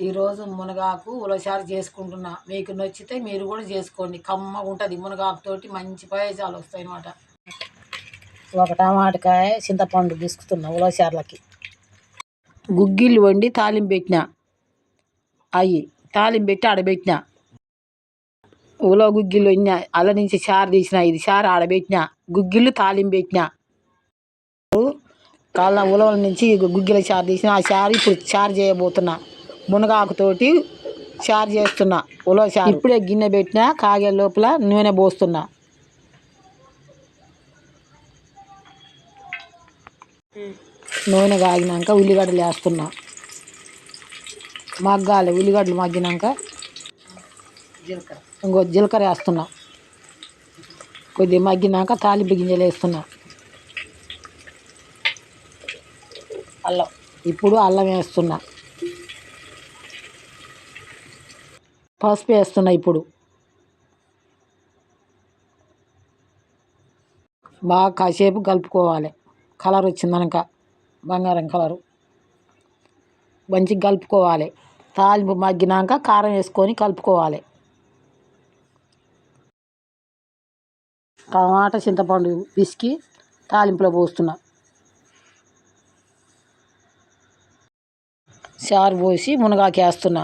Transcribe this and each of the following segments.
ఈరోజు మునగాకు ఉలవచారు చేసుకుంటున్నా. మీకు నచ్చితే మీరు కూడా చేసుకోండి. కమ్మగా ఉంటుంది. మునగాకుతోటి మంచి ప్రయోజనాలు వస్తాయి అన్నమాట. ఒక టమాటకాయ చింతపండు తీసుకుతున్నా ఉలవచారులకి. గుగ్గిళ్ళు వండి తాలింపు పెట్టిన, అవి తాలింపు పెట్టి ఆడబెట్టిన. ఉలవ గుగ్గిళ్ళు వండిన, అల్ల నుంచి చారు తీసిన, ఇది చారు ఆడబెట్టిన. గుగ్గిళ్ళు తాలింపు పెట్టిన, కాళ్ళ ఉలవల నుంచి గుగ్గిల చారు తీసిన. ఆ చారు ఇప్పుడు చారు చేయబోతున్నా. మునగాకుతోటి చారు చేస్తున్నా ఉలవ చారు. ఇప్పుడే గిన్నె పెట్టిన, కాగే లోపల నూనె పోస్తున్నా. నూనె కాగినాక ఉల్లిగడ్డలు వేస్తున్నా. మగ్గాలి. ఉల్లిగడ్డలు మగ్గినాక జీలకర్ర వేస్తున్నా. కొద్దిగా మగ్గినాక తాలింపు గింజలు వేస్తున్నా. అల్లం, ఇప్పుడు అల్లం వేస్తున్నా. పసుపు వేస్తున్నా. ఇప్పుడు బాగా కాసేపు కలుపుకోవాలి. కలర్ వచ్చిందనక బంగారం కలరు మంచిగా కలుపుకోవాలి. తాలింపు మగ్గినాక కారం వేసుకొని కలుపుకోవాలి. టమాటా చింతపండు పిసికి తాలింపులో పోస్తున్నా. చారు పోసి మునగాకు వేస్తున్నా.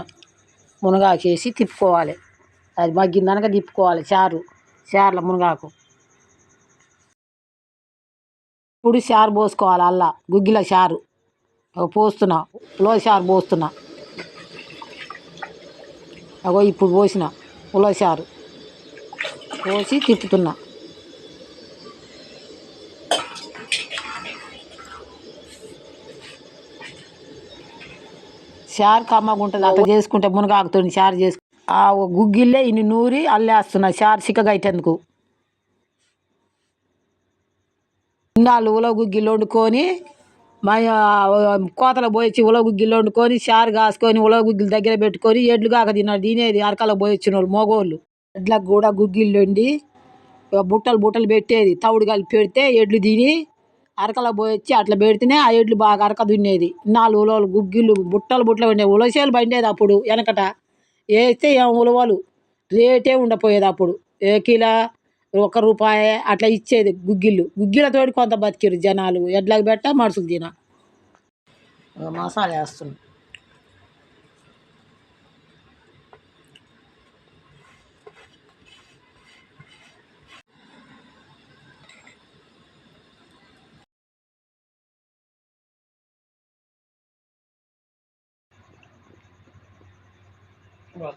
మునగాకు వేసి తిప్పుకోవాలి. అది మగ్గిందనక తిప్పుకోవాలి. చారులో మునగాకు. ఇప్పుడు చారు పోసుకోవాలి. అల్లా గుగ్గిల చారు పోస్తున్నా. ఉలవ చారు పోస్తున్నా. అగో ఇప్పుడు పోసిన ఉలవ చారు పోసి తిప్పుతున్నా. చారు కమ్మగా ఉంటుంది. అట్లా చేసుకుంటే మునగాకుతో చారు చేసుకు ఆ గుగ్గిళ్ళే ఇన్ని నూరి అల్లేస్తున్నా చారు చిక్కగా అయితేందుకు. ఇన్నాళ్ళు ఉలవ గుగ్గిళ్ళు వండుకొని కోతలు పోయొచ్చి ఉలవ గుగ్గిళ్ళు వండుకొని చారు కాసుకొని ఉలవ గుగ్గిళ్ళు దగ్గర పెట్టుకొని ఎడ్లు కాక తినేది అరకలో పోయొచ్చిన వాళ్ళు మగోళ్ళు. ఎడ్లకు కూడా గుగ్గిళ్ళు వండి బుట్టలు బుట్టలు పెట్టేది. తవుడు కలిపి పెడితే ఎడ్లు తిని అరకలో పోయొచ్చి అట్లా పెడితేనే ఆ ఎడ్లు బాగా అరక దున్నేది. నాలుగు ఉలవలు గుగ్గిళ్ళు బుట్టలు బుట్టలు ఉండేవి. ఉలవచేలు పండేది అప్పుడు వెనకట. వేస్తే ఏం ఉలవలు రేటే ఉండపోయేది అప్పుడు. ఏ కిలో ₹1 అట్లా ఇచ్చేది గుగ్గిళ్ళు. గుగ్గిళ్ళతోటి కొంత బతికిరు జనాలు. ఎడ్లకు పెట్ట మనుషులు తిన. మసాలా వేస్తున్నాం.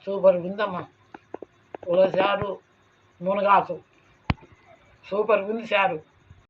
సూపర్ ఉందమ్మా ఉలవ చారు మునగాకు. సూపర్ ఉంది చారు.